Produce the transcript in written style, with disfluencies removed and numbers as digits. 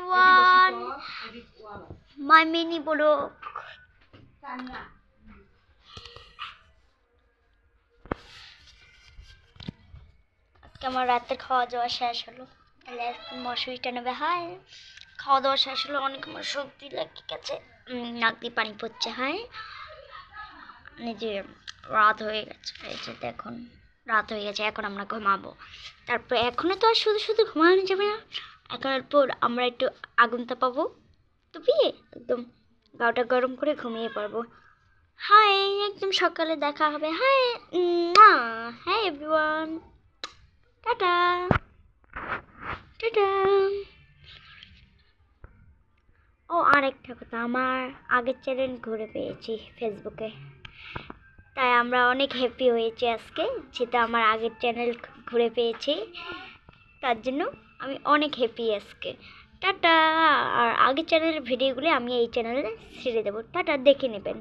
everyone, my mini blog. আজকে আমার রাতের খাওয়া দাওয়া শেষ হলো, তাহলে এখন মশুরিটা নেবে। হাই, খাওয়া দাওয়া শেষ হলো, অনেক আমার সর্দি লেগে গেছে, নাক দিয়ে পানি পড়ছে। হাই, যে রাত হয়ে গেছে, এই যে দেখুন রাত হয়ে গেছে, এখন আমরা ঘুমাবো। তারপর এখনও তো আর শুধু শুধু ঘুমানো যাবে না, এখন পর আমরা একটু আগুন তাপাবো, তুপিয়ে একদম গাওটা গরম করে ঘুমিয়ে পড়বো। হাই, একদম সকালে দেখা হবে। Hi, hi everyone, tata tata. ও আরেকটা কথা, আমার আগের চ্যানেল ঘুরে পেয়েছি ফেসবুকে, তাই আমরা অনেক হ্যাপি হয়েছি আজকে, যেটা আমার আগের চ্যানেল ঘুরে পেয়েছি, তার জন্য আমি অনেক হ্যাপি আজকে। টাটা। আর আগের চ্যানেলের ভিডিওগুলি আমি এই চ্যানেলে ছেড়ে দেবো, টাটা, দেখে নেবেন।